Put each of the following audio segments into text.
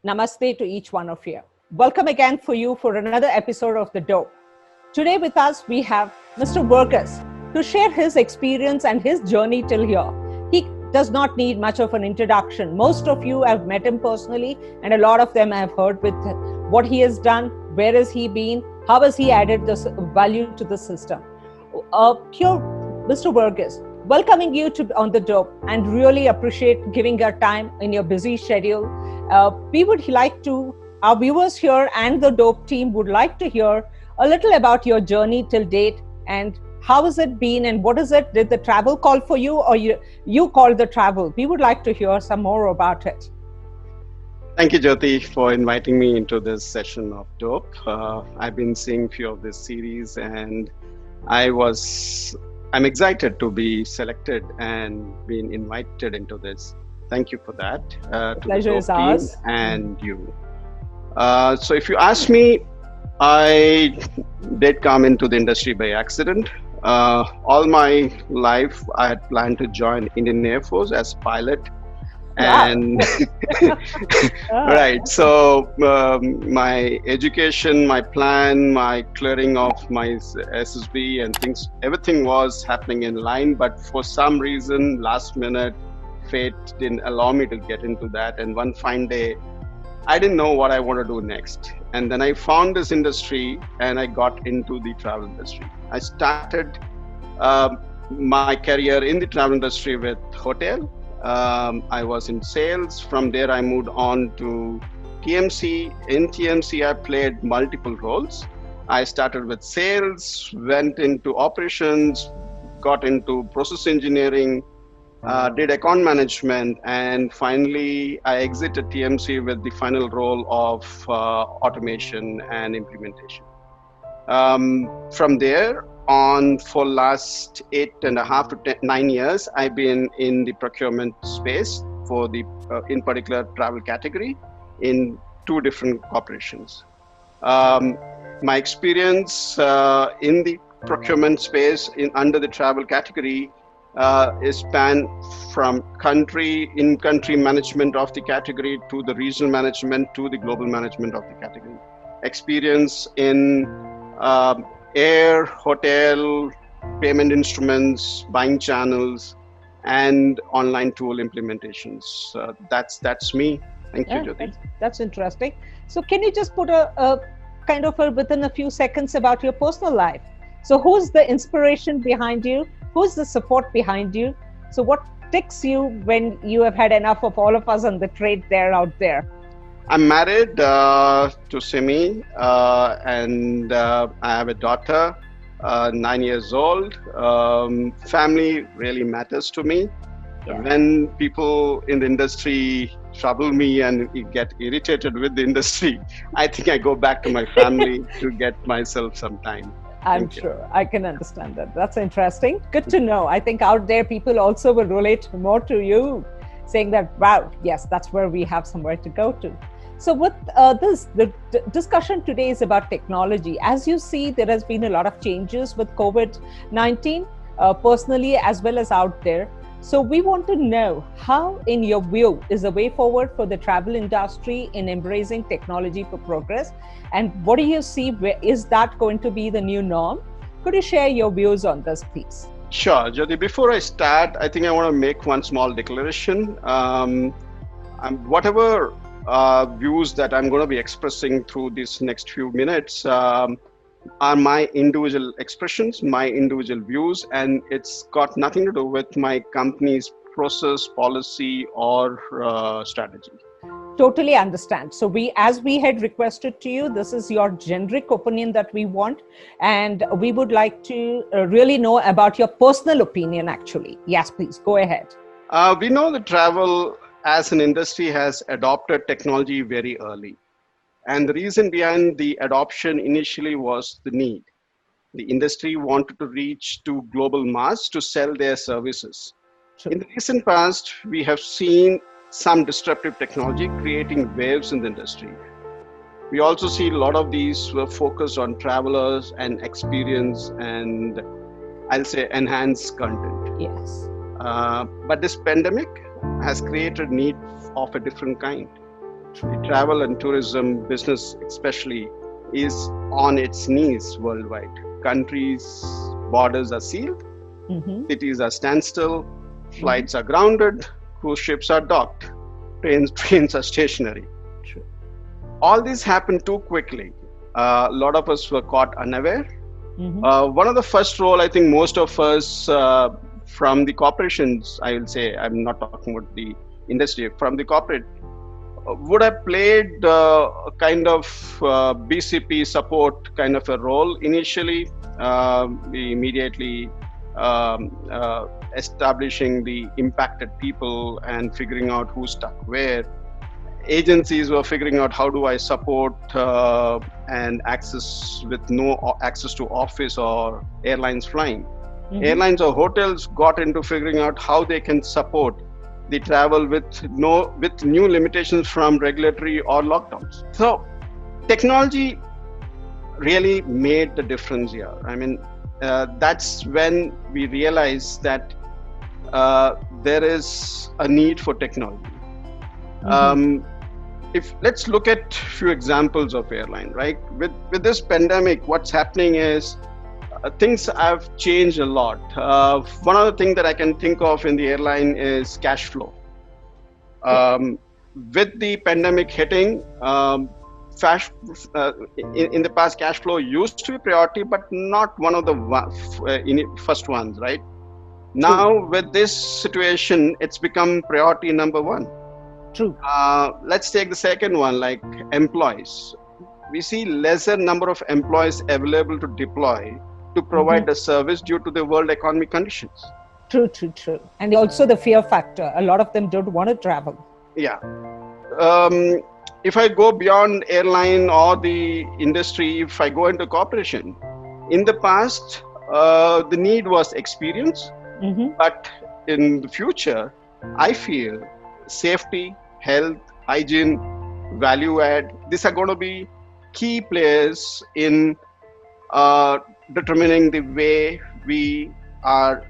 Namaste to each one of you. Welcome again for another episode of The Dope. Today with us, we have Mr. Varghese to share his experience and his journey till here. He does not need much of an introduction. Most of you have met him personally, and a lot of them have heard with what he has done, where has he been, how has he added this value to the system. Here, Mr. Varghese, welcoming you on The Dope, and really appreciate giving your time in your busy schedule. Our viewers here and the Dope team would like to hear a little about your journey till date and how has it been and what is it? Did the travel call for you or you called the travel? We would like to hear some more about it. Thank you, Jyothi, for inviting me into this session of Dope. I've been seeing a few of this series and I'm excited to be selected and being invited into this. Thank you for that. The pleasure is ours. And you. So if you ask me, I did come into the industry by accident. All my life, I had planned to join Indian Air Force as pilot. And right, so my education, my plan, my clearing of my SSB and things, everything was happening in line. But for some reason, last minute, fate didn't allow me to get into that. And one fine day, I didn't know what I want to do next. And then I found this industry and I got into the travel industry. I started my career in the travel industry with hotel. I was in sales. From there, I moved on to TMC. In TMC, I played multiple roles. I started with sales, went into operations, got into process engineering, did account management, and finally I exited TMC with the final role of automation and implementation. From there on, for last 8.5 to 9 years, I've been in the procurement space for the, in particular, travel category in 2 different corporations. My experience in the procurement space under the travel category is spanned from in-country management of the category to the regional management to the global management of the category. Experience in air, hotel, payment instruments, buying channels, and online tool implementations. That's me. Thank you, Jyothi. That's interesting. So can you just put a kind of within a few seconds about your personal life? So who's the inspiration behind you? Who's the support behind you? So what ticks you when you have had enough of all of us on the trade out there? I'm married to Simi and I have a daughter, 9 years old. Family really matters to me. Yeah. When people in the industry trouble me and get irritated with the industry, I think I go back to my family to get myself some time. I'm sure I can understand that. That's interesting. Good to know. I think out there, people also will relate more to you, saying that, wow, yes, that's where we have somewhere to go to. So with the discussion today is about technology. As you see, there has been a lot of changes with COVID-19, personally as well as out there. So we want to know how, in your view, is the way forward for the travel industry in embracing technology for progress? And what do you see? Is that going to be the new norm? Could you share your views on this, please? Sure, Jyothi. Before I start, I think I want to make one small declaration. Whatever views that I'm going to be expressing through these next few minutes are my individual expressions, my individual views, and it's got nothing to do with my company's process, policy, or strategy. Totally understand. So as we had requested to you, this is your generic opinion that we want, and we would like to really know about your personal opinion, actually. Yes, please, go ahead. We know that travel as an industry has adopted technology very early. And the reason behind the adoption initially was the need. The industry wanted to reach to global mass to sell their services. Sure. In the recent past, we have seen some disruptive technology creating waves in the industry. We also see a lot of these were focused on travelers and experience and I'll say enhanced content. Yes. But this pandemic has created need of a different kind. The travel and tourism business especially is on its knees worldwide. Countries' borders are sealed, cities are standstill, flights are grounded, cruise ships are docked, trains are stationary. True. All this happened too quickly. A lot of us were caught unaware. One of the first role, I think most of us from the corporations, I will say, I'm not talking about the industry, from the corporate, would have played a kind of BCP support kind of a role initially. We immediately establishing the impacted people and figuring out who's stuck where. Agencies were figuring out how do I support and access with no access to office or airlines flying. Airlines or hotels got into figuring out how they can support the travel with new limitations from regulatory or lockdowns. So technology really made the difference here. I mean, that's when we realized that there is a need for technology. If let's look at a few examples of airline, right? With this pandemic, what's happening is things have changed a lot. One other thing that I can think of in the airline is cash flow. With the pandemic hitting, in the past, cash flow used to be priority, but not one of the first ones, right? Now, with this situation, it's become priority number one. True. Let's take the second one, like employees. We see lesser number of employees available to deploy to provide the service due to the world economic conditions. True. And also the fear factor. A lot of them don't want to travel. Yeah. If I go beyond airline or the industry, if I go into corporation, in the past, the need was experience. But in the future, I feel safety, health, hygiene, value add, these are going to be key players in determining the way we are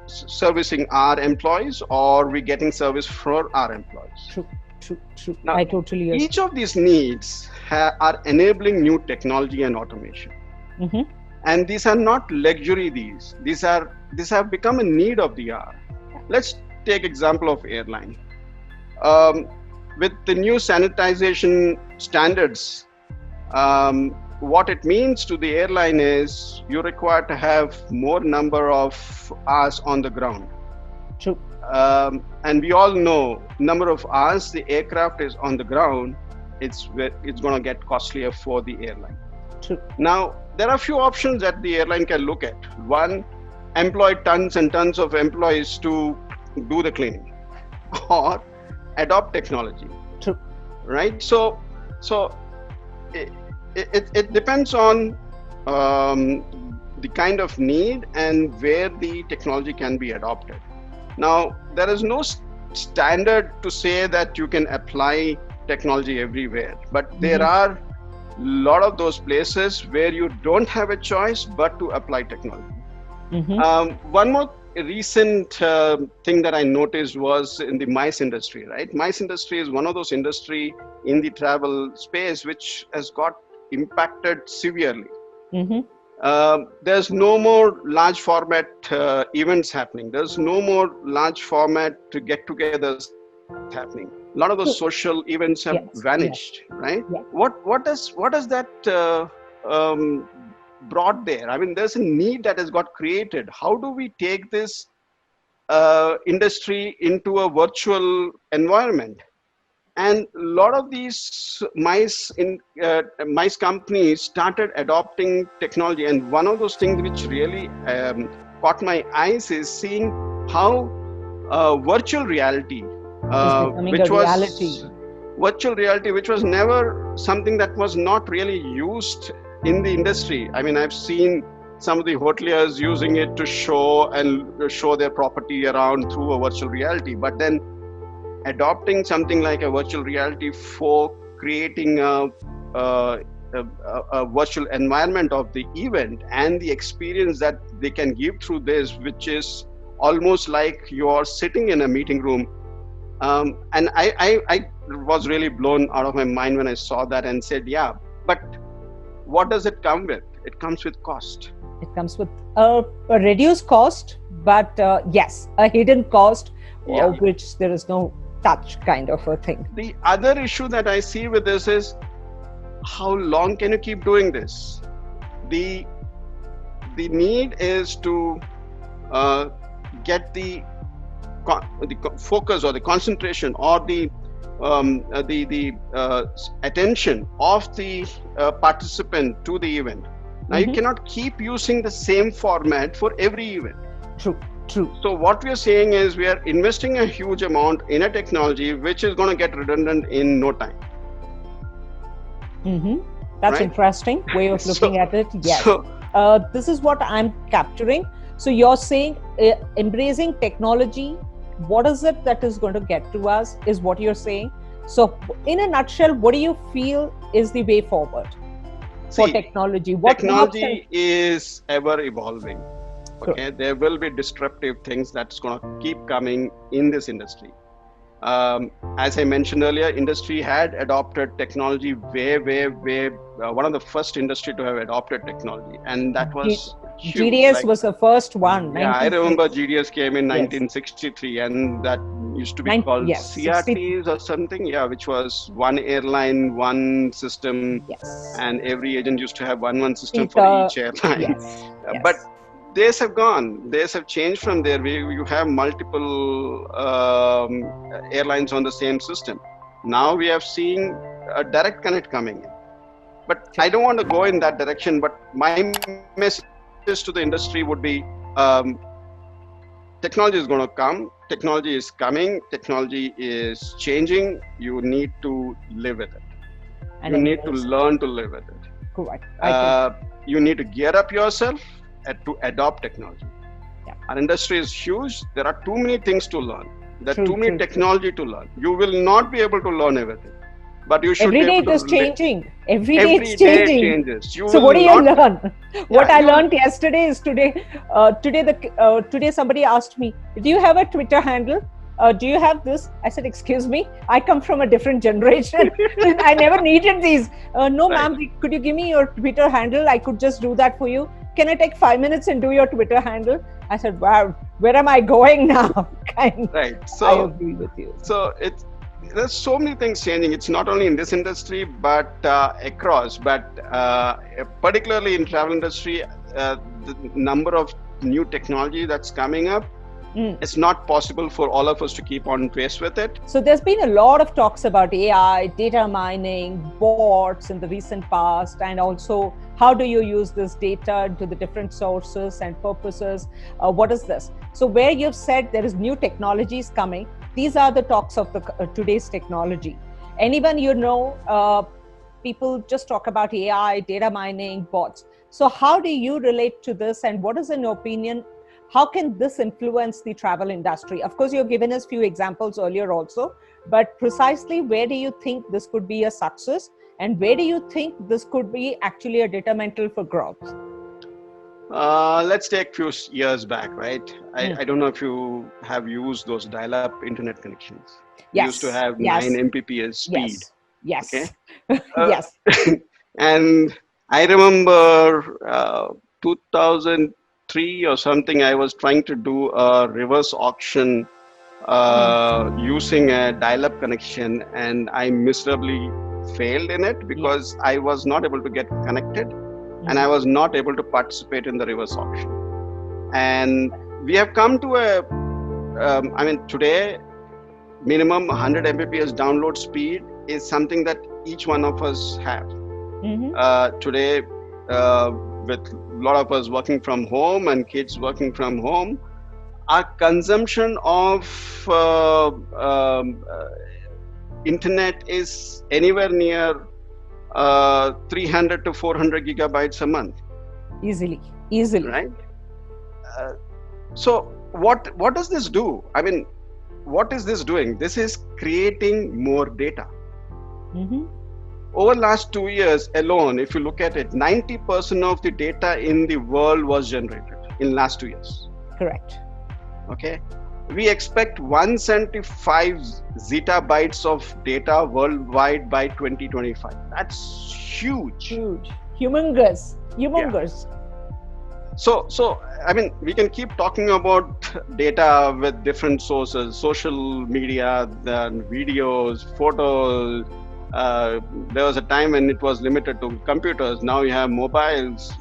servicing our employees or we getting service for our employees. True. Now, I totally agree. Each of these needs are enabling new technology and automation. And these are not luxury. These have become a need of the hour. Let's take example of airline. With the new sanitization standards, what it means to the airline is you require to have more number of hours on the ground. True. And we all know number of hours the aircraft is on the ground, it's going to get costlier for the airline. True. Now, there are a few options that the airline can look at. One, employ tons and tons of employees to do the cleaning, or adopt technology. True. Right? So it depends on the kind of need and where the technology can be adopted. Now, there is no standard to say that you can apply technology everywhere, but there are a lot of those places where you don't have a choice but to apply technology. One more recent thing that I noticed was in the MICE industry, right? MICE industry is one of those industry in the travel space which has got impacted severely. There's no more large format events happening. There's no more large format get-togethers happening. A lot of those social events have vanished, right? What does that brought there? I mean, there's a need that has got created. How do we take this industry into a virtual environment? And a lot of these MICE companies started adopting technology. And one of those things which really caught my eyes is seeing how virtual reality, which was never something that was not really used in the industry. I mean, I've seen some of the hoteliers using it to show their property around through a virtual reality, but then adopting something like a virtual reality for creating a virtual environment of the event and the experience that they can give through this, which is almost like you're sitting in a meeting room. And I was really blown out of my mind when I saw that and said, yeah, but what does it come with? It comes with cost. It comes with a reduced cost, but yes, a hidden cost, which there is no touch kind of a thing. The other issue that I see with this is, how long can you keep doing this? The need is to get the focus or the concentration or the attention of the participant to the event. Now you cannot keep using the same format for every event. True. So what we are saying is, we are investing a huge amount in a technology which is going to get redundant in no time. That's interesting way of looking at it. Yes. So, this is what I'm capturing. So you're saying embracing technology, what is it that is going to get to us, is what you're saying. So in a nutshell, what do you feel is the way forward for technology? Technology is ever evolving. Okay, there will be disruptive things that's going to keep coming in this industry. As I mentioned earlier, industry had adopted technology way, one of the first industry to have adopted technology, and that was huge. GDS was the first one. Yeah, I remember GDS came in 1963, and that used to be called CRTs or something. Yeah, which was one airline, one system, and every agent used to have one system for each airline. But days have gone. Days have changed from there. You have multiple airlines on the same system. Now we have seen a direct connect coming in. But I don't want to go in that direction. But my message to the industry would be, technology is going to come. Technology is coming. Technology is changing. You need to live with it. You need to learn to live with it. Correct. You need to gear up yourself to adopt technology. Our industry is huge. There are too many things to learn. There are too many technology to learn. You will not be able to learn everything, but you should. Every day it is changing. Every day it's changing. It changes. So what do you learn? What I learned yesterday is today. Today somebody asked me, "Do you have a Twitter handle? Do you have this?" I said, "Excuse me, I come from a different generation. I never needed these." No, ma'am. Could you give me your Twitter handle? I could just do that for you. Can I take 5 minutes and do your Twitter handle? I said, wow, where am I going now? Right. So I agree with you. So there's so many things changing. It's not only in this industry, but across. But particularly in travel industry, the number of new technology that's coming up, it's not possible for all of us to keep on pace with it. So there's been a lot of talks about AI, data mining, bots in the recent past, and also how do you use this data to the different sources and purposes? What is this? So where you've said there is new technologies coming, these are the talks of the today's technology. Anyone people just talk about AI, data mining, bots. So how do you relate to this, and what is, in your opinion, how can this influence the travel industry? Of course, you've given us a few examples earlier also, but precisely where do you think this could be a success, and where do you think this could be actually a detrimental for growth? Let's take a few years back, right? I don't know if you have used those dial-up internet connections. Yes. You used to have 9 Mbps speed. Yes. Okay? Yes. And I remember 2003 or something, I was trying to do a reverse auction using a dial-up connection, and I miserably failed in it because I was not able to get connected, and I was not able to participate in the reverse auction. And we have come to today, minimum 100 Mbps download speed is something that each one of us have. Today, with a lot of us working from home and kids working from home, our consumption of internet is anywhere near 300 to 400 gigabytes a month. Easily. Right? So what does this do? I mean, what is this doing? This is creating more data. Over the last 2 years alone, if you look at it, 90% of the data in the world was generated in last 2 years. Correct. Okay. We expect 175 zettabytes of data worldwide by 2025. That's huge. Huge. Humongous. Yeah. Humongous. So I mean, we can keep talking about data with different sources, social media, then videos, photos. There was a time when it was limited to computers. Now you have mobiles,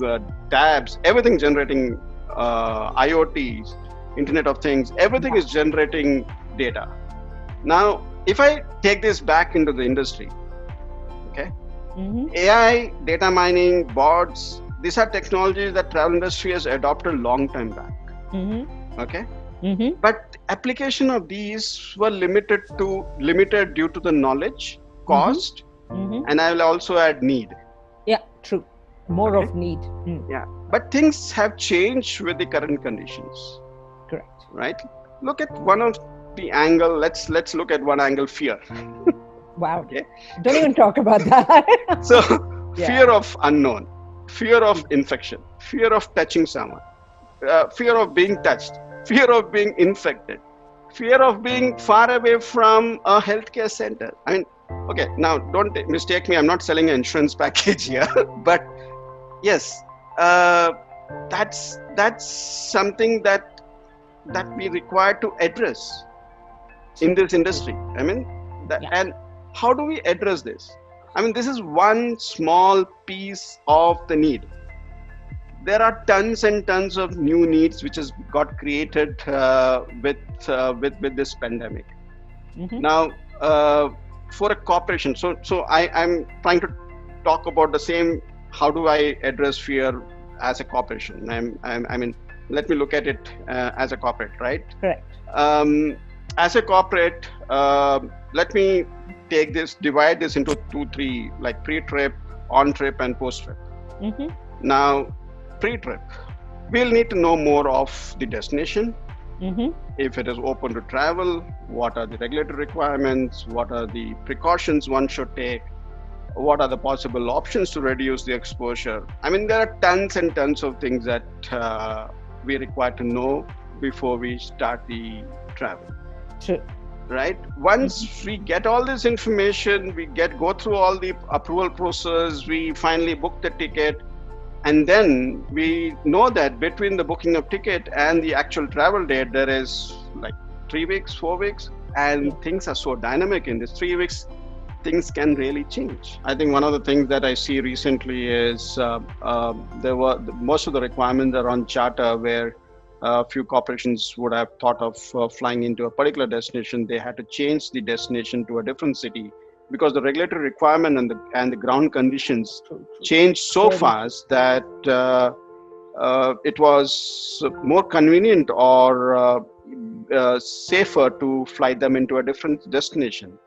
tabs, everything generating IoTs, Internet of Things. Everything is generating data. Now, if I take this back into the industry, okay, AI, data mining, bots, these are technologies that travel industry has adopted long time back. Okay, but application of these were limited due to the knowledge, cost, and I will also add need. Yeah, true. More of need. Yeah, but things have changed with the current conditions. Correct. Right. Look at one of the angle. Let's look at one angle: fear. Wow. Okay. Don't even talk about that. So, fear of unknown, fear of infection, fear of touching someone, fear of being touched, fear of being infected, fear of being far away from a healthcare center. I mean, okay, now don't mistake me. I'm not selling an insurance package here, but yes, that's something that we require to address in this industry. I mean, and how do we address this? I mean, this is one small piece of the need. There are tons and tons of new needs which has got created with this pandemic. Now, for a corporation, so I'm trying to talk about the same. How do I address fear as a corporation? I mean, let me look at it as a corporate, right? Correct. As a corporate, let me divide this into 2-3, like pre-trip, on-trip, and post-trip. Now, pre-trip, we'll need to know more of the destination. If it is open to travel, what are the regulatory requirements? What are the precautions one should take? What are the possible options to reduce the exposure? I mean, there are tons and tons of things that we require to know before we start the travel. True. Right? Once we get all this information, we go through all the approval process, we finally book the ticket, and then we know that between the booking of ticket and the actual travel date, there is like 3 weeks, 4 weeks, and things are so dynamic in this 3 weeks. Things can really change. I think one of the things that I see recently is most of the requirements are on charter, where a few corporations would have thought of flying into a particular destination. They had to change the destination to a different city because the regulatory requirement and the ground conditions changed so fast that it was more convenient or safer to fly them into a different destination.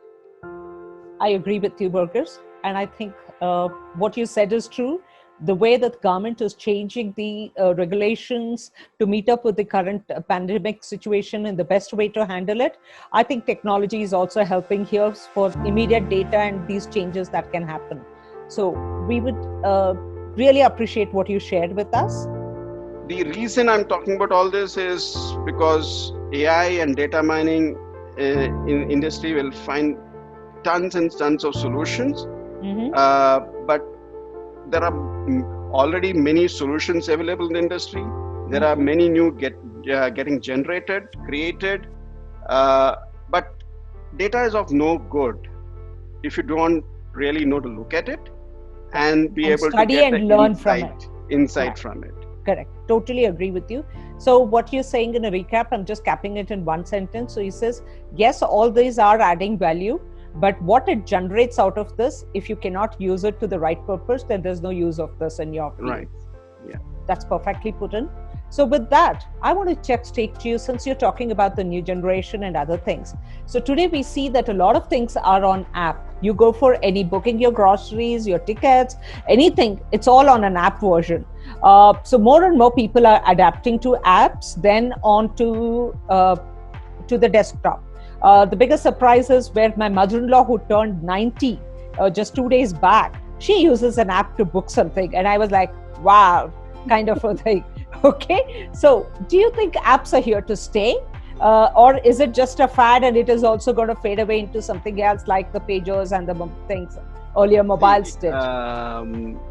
I agree with you, Varghese. And I think what you said is true. The way that government is changing the regulations to meet up with the current pandemic situation and the best way to handle it, I think technology is also helping here for immediate data and these changes that can happen. So we would really appreciate what you shared with us. The reason I'm talking about all this is because AI and data mining in industry will find tons and tons of solutions, but there are already many solutions available in the industry. There are many new getting generated, created, but data is of no good if you don't really know to look at it and be able to get and learn insight from it. Correct. Totally agree with you. So what you're saying in a recap, I'm just capping it in one sentence. So he says, yes, all these are adding value, but what it generates out of this, if you cannot use it to the right purpose, then there's no use of this in your field. Right. Yeah. That's perfectly put in. So with that, I want to take to you, since you're talking about the new generation and other things. So today we see that a lot of things are on app. You go for any booking, your groceries, your tickets, anything, it's all on an app version. So more and more people are adapting to apps then onto to the desktop. The biggest surprise is where my mother-in-law, who turned 90 just 2 days back, she uses an app to book something. And I was like, wow, kind of a thing. Okay. So do you think apps are here to stay? Or is it just a fad and it is also going to fade away into something else like the pagers and the things earlier mobiles did?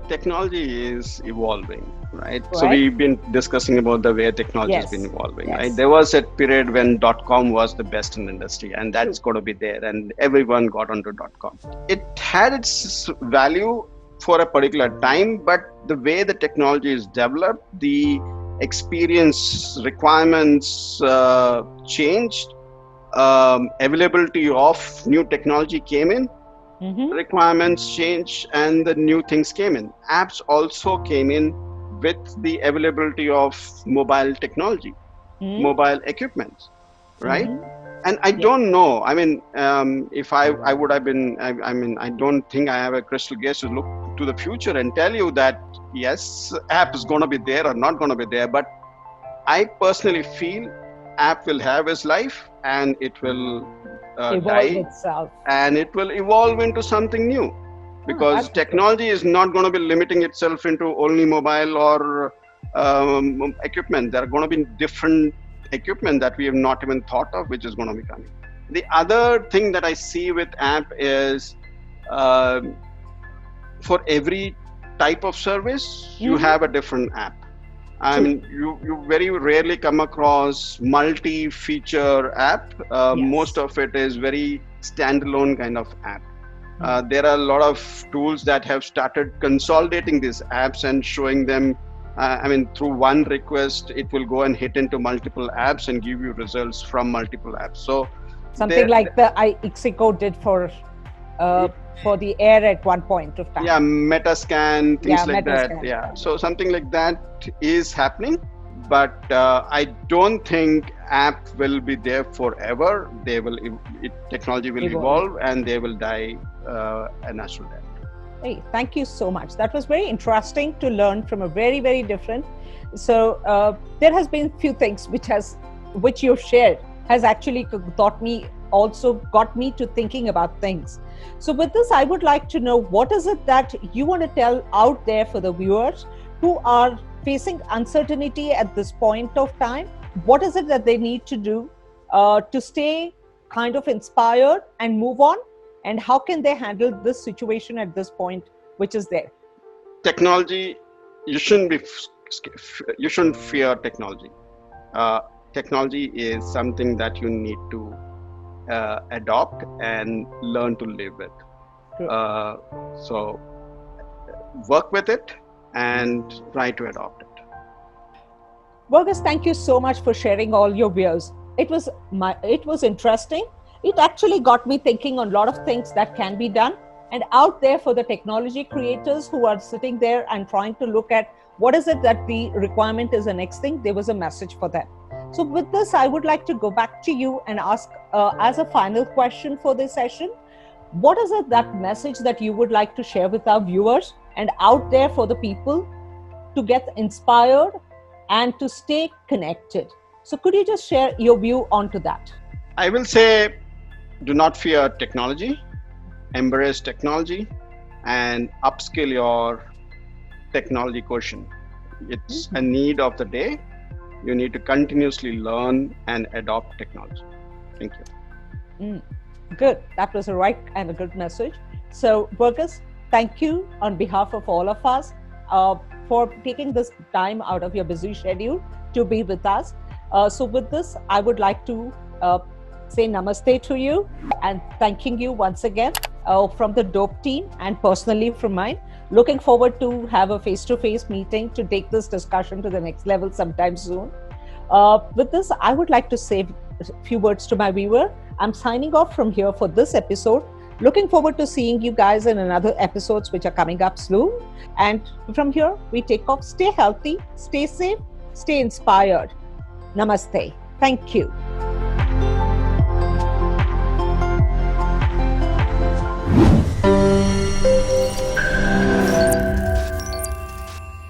Technology is evolving, right? So we've been discussing about the way technology has been evolving, right? There was a period when .com was the best in the industry, and that's going to be there, and everyone got onto .com. It had its value for a particular time, but the way the technology is developed, the experience requirements changed, availability of new technology came in, requirements changed, and the new things came in. Apps also came in with the availability of mobile technology, mobile equipment, right? And I don't know. I mean, if I would have been, I mean, I don't think I have a crystal gaze to look to the future and tell you that, yes, app is going to be there or not going to be there. But I personally feel app will have its life, and it will die itself, and it will evolve into something new, because technology is not going to be limiting itself into only mobile or equipment. There are going to be different equipment that we have not even thought of, which is going to be coming. The other thing that I see with app is for every type of service, you have a different app. I mean, you very rarely come across multi-feature app. Most of it is very standalone kind of app. There are a lot of tools that have started consolidating these apps and showing them. I mean, through one request, it will go and hit into multiple apps and give you results from multiple apps. So something like the Ixico did for the air at one point of time. Yeah, Metascan, things like that. Yeah, so something like that is happening, but I don't think app will be there forever. They will, technology will evolve and they will die a natural death. Hey, thank you so much. That was very interesting to learn from a very, very different. So there has been few things which you've shared has actually got me to thinking about things. So with this, I would like to know, what is it that you want to tell out there for the viewers who are facing uncertainty at this point of time? What is it that they need to do to stay kind of inspired and move on? And how can they handle this situation at this point, which is there? Technology, you shouldn't fear technology. Technology is something that you need to adopt and learn to live with. So work with it and try to adopt it. Varghese, thank you so much for sharing all your views. It was interesting. It actually got me thinking on a lot of things that can be done. And out there for the technology creators who are sitting there and trying to look at what is it that the requirement is the next thing, there was a message for them. So with this, I would like to go back to you and ask as a final question for this session, what is it, that message that you would like to share with our viewers and out there for the people to get inspired and to stay connected? So could you just share your view onto that? I will say, do not fear technology, embrace technology, and upskill your technology quotient. It's a need of the day. You need to continuously learn and adopt technology. Thank you. Good. That was a right and a good message. So, Varghese, thank you on behalf of all of us for taking this time out of your busy schedule to be with us. So with this, I would like to say namaste to you and thanking you once again from the DOPE team and personally from mine. Looking forward to have a face-to-face meeting to take this discussion to the next level sometime soon. With this, I would like to say a few words to my viewer. I'm signing off from here for this episode. Looking forward to seeing you guys in another episodes which are coming up soon. And from here, we take off. Stay healthy, stay safe, stay inspired. Namaste. Thank you.